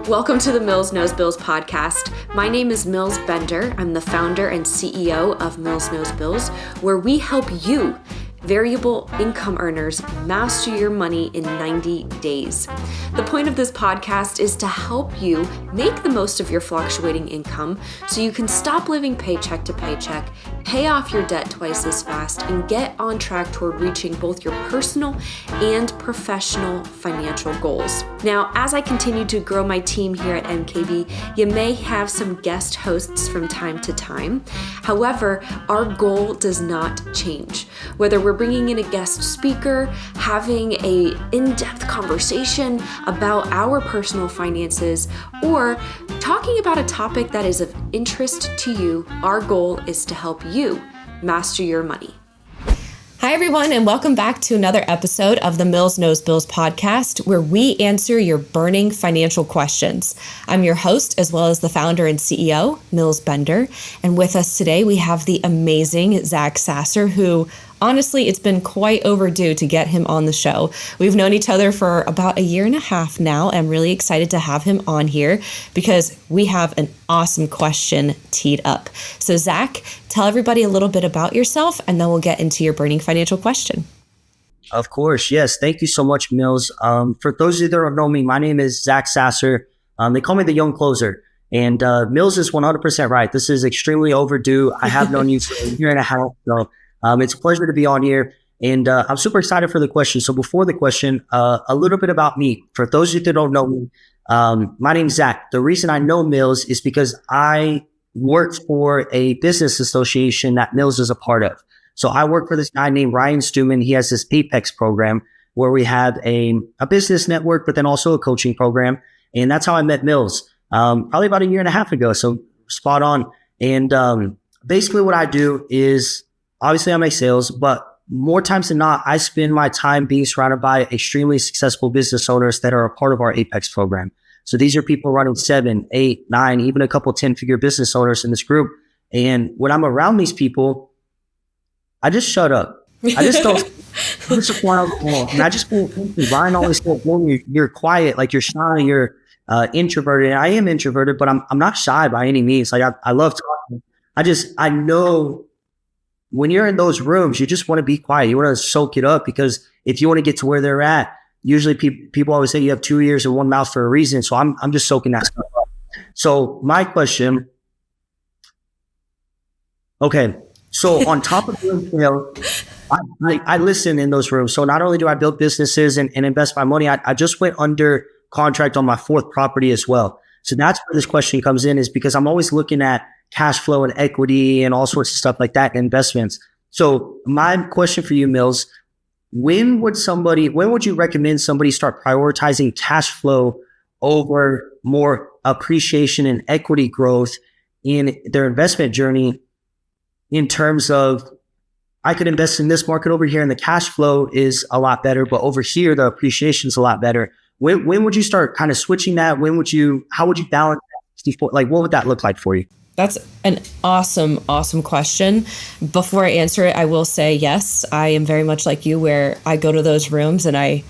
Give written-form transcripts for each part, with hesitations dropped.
Welcome to the Mills Knows Bills podcast. My name is Mills Bender. I'm the founder and CEO of Mills Knows Bills, where we help you, variable income earners, master your money in 90 days. The point of this podcast is to help you make the most of your fluctuating income so you can stop living paycheck to paycheck, pay off your debt twice as fast, and get on track toward reaching both your personal and professional financial goals. Now, as I continue to grow my team here at MKB, you may have some guest hosts from time to time. However, our goal does not change. Whether we're bringing in a guest speaker, having an in-depth conversation about our personal finances, or talking about a topic that is of interest to you, our goal is to help you master your money. Hi, everyone, and welcome back to another episode of the Mills Knows Bills podcast, where we answer your burning financial questions. I'm your host, as well as the founder and CEO, Mills Bender. And with us today, we have the amazing Zach Sasser, who honestly, it's been quite overdue to get him on the show. We've known each other for about a year and a half now. I'm really excited to have him on here because we have an awesome question teed up. So Zach, tell everybody a little bit about yourself, and then we'll get into your burning financial question. Of course, yes. Thank you so much, Mills. For those of you that don't know me, my name is Zach Sasser. They call me the young closer. And Mills is 100% right. This is extremely overdue. I have known you for a year and a half. So it's a pleasure to be on here, and I'm super excited for the question. So before the question, a little bit about me. For those of you that don't know me, my name's Zach. The reason I know Mills is because I work for a business association that Mills is a part of. So I work for this guy named Ryan Stewman. He has this Apex program where we have a business network, but then also a coaching program. And that's how I met Mills, probably about a year and a half ago. So spot on. And basically what I do is, obviously, I make sales, but more times than not, I spend my time being surrounded by extremely successful business owners that are a part of our Apex program. So these are people running 7, 8, 9, even a couple 10-figure business owners in this group. And when I'm around these people, I just shut up. I just don't. And I just feel, Ryan always said, well, you're quiet, like you're shy, you're introverted. And I am introverted, but I'm not shy by any means. Like I love talking. I know. When you're in those rooms, you just want to be quiet. You want to soak it up, because if you want to get to where they're at, usually people always say you have 2 ears and one mouth for a reason. So I'm just soaking that stuff up. So my question, okay. So on top of I listen in those rooms. So not only do I build businesses and invest my money, I just went under contract on my 4th property as well. So that's where this question comes in, is because I'm always looking at cash flow and equity and all sorts of stuff like that, investments. So my question for you, Mills, when would you recommend somebody start prioritizing cash flow over more appreciation and equity growth in their investment journey, in terms of, I could invest in this market over here and the cash flow is a lot better, but over here, the appreciation is a lot better. When would you start kind of switching that? How would you balance that? Like, what would that look like for you? That's an awesome question. Before I answer it, I will say, yes, I am very much like you, where I go to those rooms and I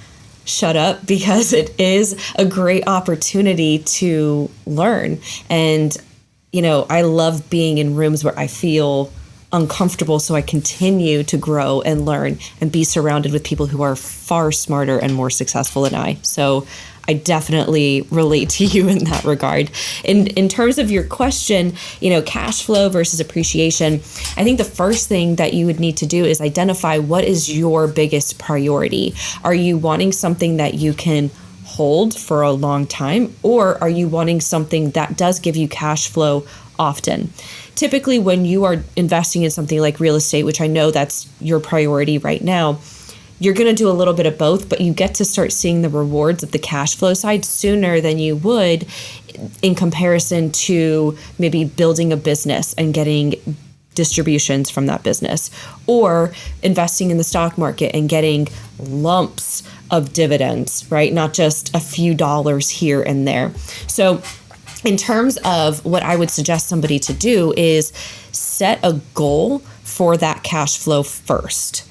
shut up, because it is a great opportunity to learn. And, I love being in rooms where I feel uncomfortable, so I continue to grow and learn and be surrounded with people who are far smarter and more successful than I. So I definitely relate to you in that regard. In terms of your question, cash flow versus appreciation, I think the first thing that you would need to do is identify what is your biggest priority. Are you wanting something that you can hold for a long time, or are you wanting something that does give you cash flow often? Typically, when you are investing in something like real estate, which I know that's your priority right now, you're going to do a little bit of both, but you get to start seeing the rewards of the cash flow side sooner than you would in comparison to maybe building a business and getting distributions from that business, or investing in the stock market and getting lumps of dividends, right? Not just a few dollars here and there. So in terms of what I would suggest somebody to do is set a goal for that cash flow first.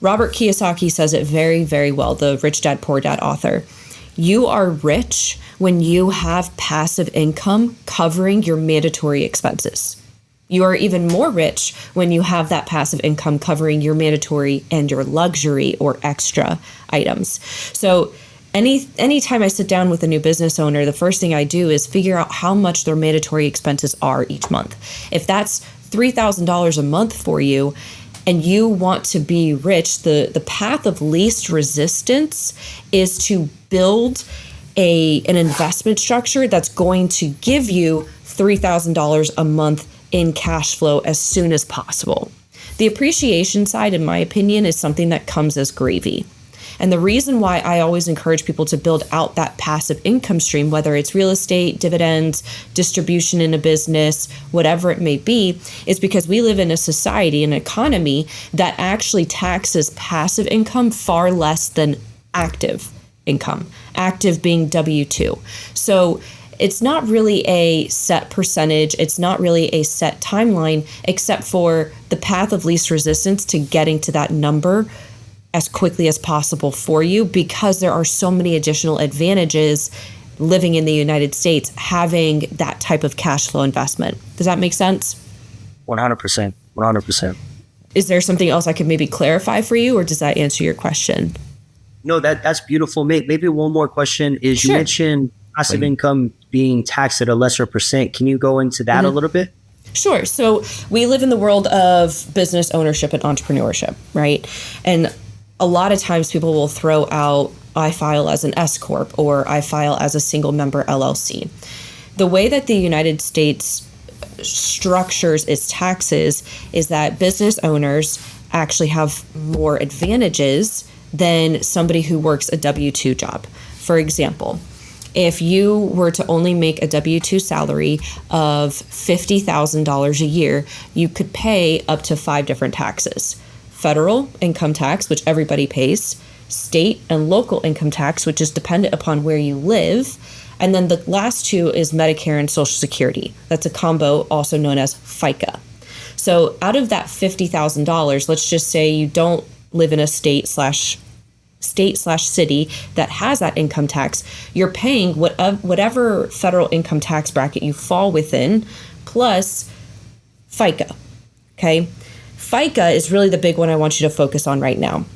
Robert Kiyosaki says it very, very well, the Rich Dad, Poor Dad author. You are rich when you have passive income covering your mandatory expenses. You are even more rich when you have that passive income covering your mandatory and your luxury or extra items. So anytime I sit down with a new business owner, the first thing I do is figure out how much their mandatory expenses are each month. If that's $3,000 a month for you and you want to be rich, the path of least resistance is to build an investment structure that's going to give you $3,000 a month in cash flow as soon as possible. The appreciation side, in my opinion, is something that comes as gravy. And the reason why I always encourage people to build out that passive income stream, whether it's real estate, dividends, distribution in a business, whatever it may be, is because we live in a society, an economy that actually taxes passive income far less than active income, active being W-2. So it's not really a set percentage. It's not really a set timeline, except for the path of least resistance to getting to that number as quickly as possible for you, because there are so many additional advantages living in the United States, having that type of cash flow investment. Does that make sense? 100%. 100%. Is there something else I could maybe clarify for you, or does that answer your question? No, that's beautiful. Maybe one more question is, Sure. You mentioned passive income being taxed at a lesser percent. Can you go into that a little bit? Sure. So we live in the world of business ownership and entrepreneurship, right? And a lot of times people will throw out, I file as an S Corp or I file as a single member LLC. The way that the United States structures its taxes is that business owners actually have more advantages than somebody who works a W-2 job. For example, if you were to only make a W-2 salary of $50,000 a year, you could pay up to 5 different taxes. Federal income tax, which everybody pays, state and local income tax, which is dependent upon where you live, and then the last 2 is Medicare and Social Security. That's a combo also known as FICA. So out of that $50,000, let's just say you don't live in a state/city that has that income tax, you're paying whatever federal income tax bracket you fall within, plus FICA, okay? FICA is really the big one I want you to focus on right now.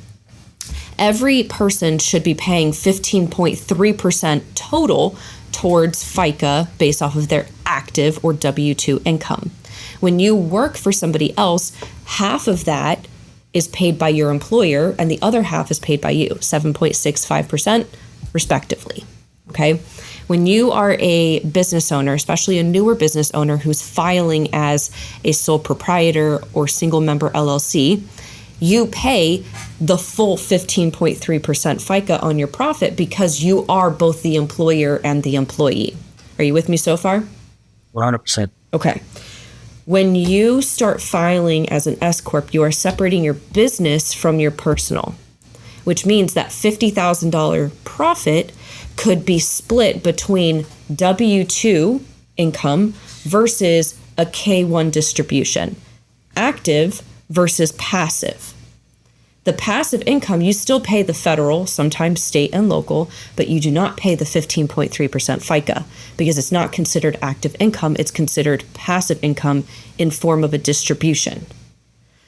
Every person should be paying 15.3% total towards FICA based off of their active or W-2 income. When you work for somebody else, half of that is paid by your employer and the other half is paid by you, 7.65% respectively, okay? When you are a business owner, especially a newer business owner who's filing as a sole proprietor or single member LLC, you pay the full 15.3% FICA on your profit because you are both the employer and the employee. Are you with me so far? 100%. Okay. When you start filing as an S Corp, you are separating your business from your personal, which means that $50,000 profit could be split between W-2 income versus a K-1 distribution, active versus passive. The passive income, you still pay the federal, sometimes state and local, but you do not pay the 15.3% FICA because it's not considered active income. It's considered passive income in form of a distribution.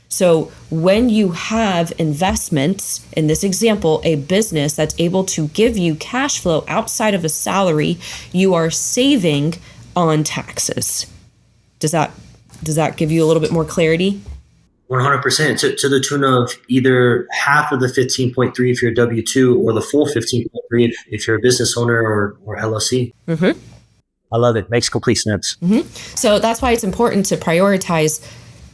So when you have investments, in this example, a business that's able to give you cash flow outside of a salary, you are saving on taxes. Does that give you a little bit more clarity? 100%, to the tune of either half of the 15.3 if you're W-2 or the full 15.3 if you're a business owner or LLC. Mm-hmm. I love it. Makes complete sense. Mm-hmm. So that's why it's important to prioritize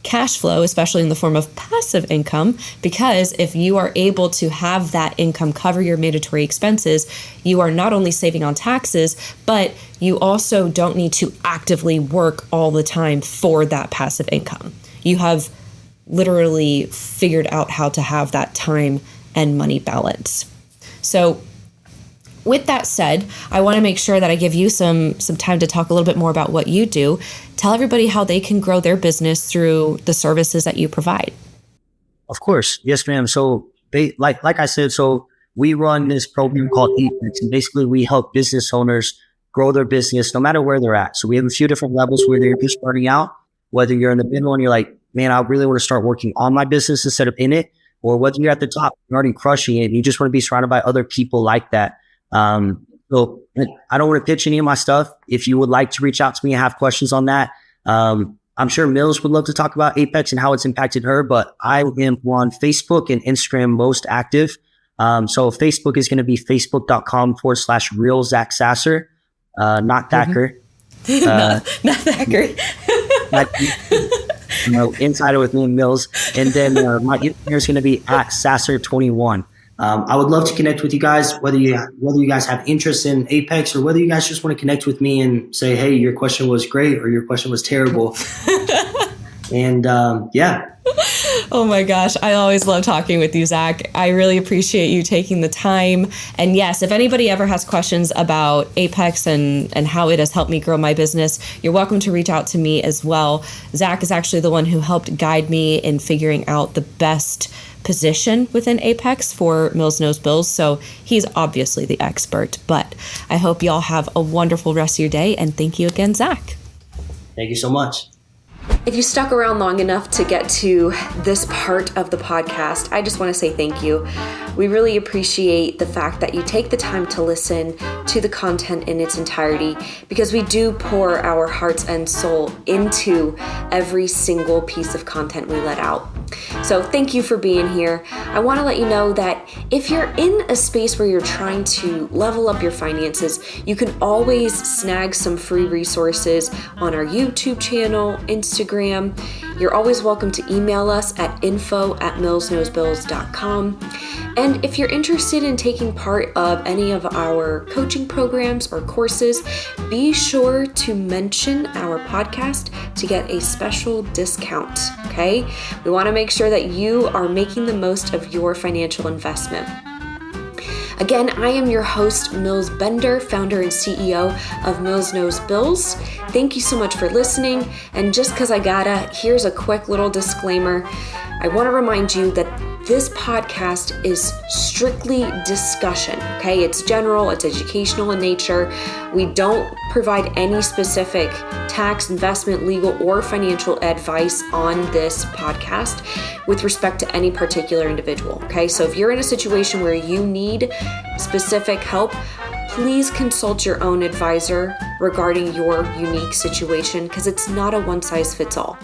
cash flow, especially in the form of passive income, because if you are able to have that income cover your mandatory expenses, you are not only saving on taxes, but you also don't need to actively work all the time for that passive income. You have literally figured out how to have that time and money balance. So with that said, I want to make sure that I give you some time to talk a little bit more about what you do. Tell everybody how they can grow their business through the services that you provide. Of course. Yes, ma'am. So like I said, so we run this program called Eat. And basically we help business owners grow their business no matter where they're at. So we have a few different levels, whether you're just starting out, whether you're in the middle and you're like, man, I really want to start working on my business instead of in it, or whether you're at the top, you're already crushing it, and you just want to be surrounded by other people like that. So I don't want to pitch any of my stuff. If you would like to reach out to me and have questions on that, I'm sure Mills would love to talk about Apex and how it's impacted her, but I am on Facebook and Instagram most active. So Facebook is going to be facebook.com/real Zach Sasser, not Thacker. Not Thacker. Insider with me and Mills. And then my Instagram is going to be @Sasser21. I would love to connect with you guys, whether you guys have interest in Apex or whether you guys just want to connect with me and say, hey, your question was great or your question was terrible. And yeah. Oh my gosh, I always love talking with you, Zach. I really appreciate you taking the time. And yes, if anybody ever has questions about Apex and how it has helped me grow my business, you're welcome to reach out to me as well. Zach is actually the one who helped guide me in figuring out the best position within Apex for Mills Knows Bills. So he's obviously the expert, but I hope y'all have a wonderful rest of your day. And thank you again, Zach. Thank you so much. If you stuck around long enough to get to this part of the podcast, I just want to say thank you. We really appreciate the fact that you take the time to listen to the content in its entirety, because we do pour our hearts and soul into every single piece of content we let out. So thank you for being here. I want to let you know that if you're in a space where you're trying to level up your finances, you can always snag some free resources on our YouTube channel, Instagram. You're always welcome to email us at info@millsknowsbills.com. And if you're interested in taking part of any of our coaching programs or courses, be sure to mention our podcast to get a special discount, okay? We want to make sure that you are making the most of your financial investment. Again, I am your host, Mills Bender, founder and CEO of Mills Knows Bills. Thank you so much for listening. And just because I gotta, here's a quick little disclaimer. I want to remind you that this podcast is strictly discussion, okay? It's general, it's educational in nature. We don't provide any specific tax, investment, legal, or financial advice on this podcast with respect to any particular individual, okay? So if you're in a situation where you need specific help, please consult your own advisor regarding your unique situation, because it's not a one-size-fits-all.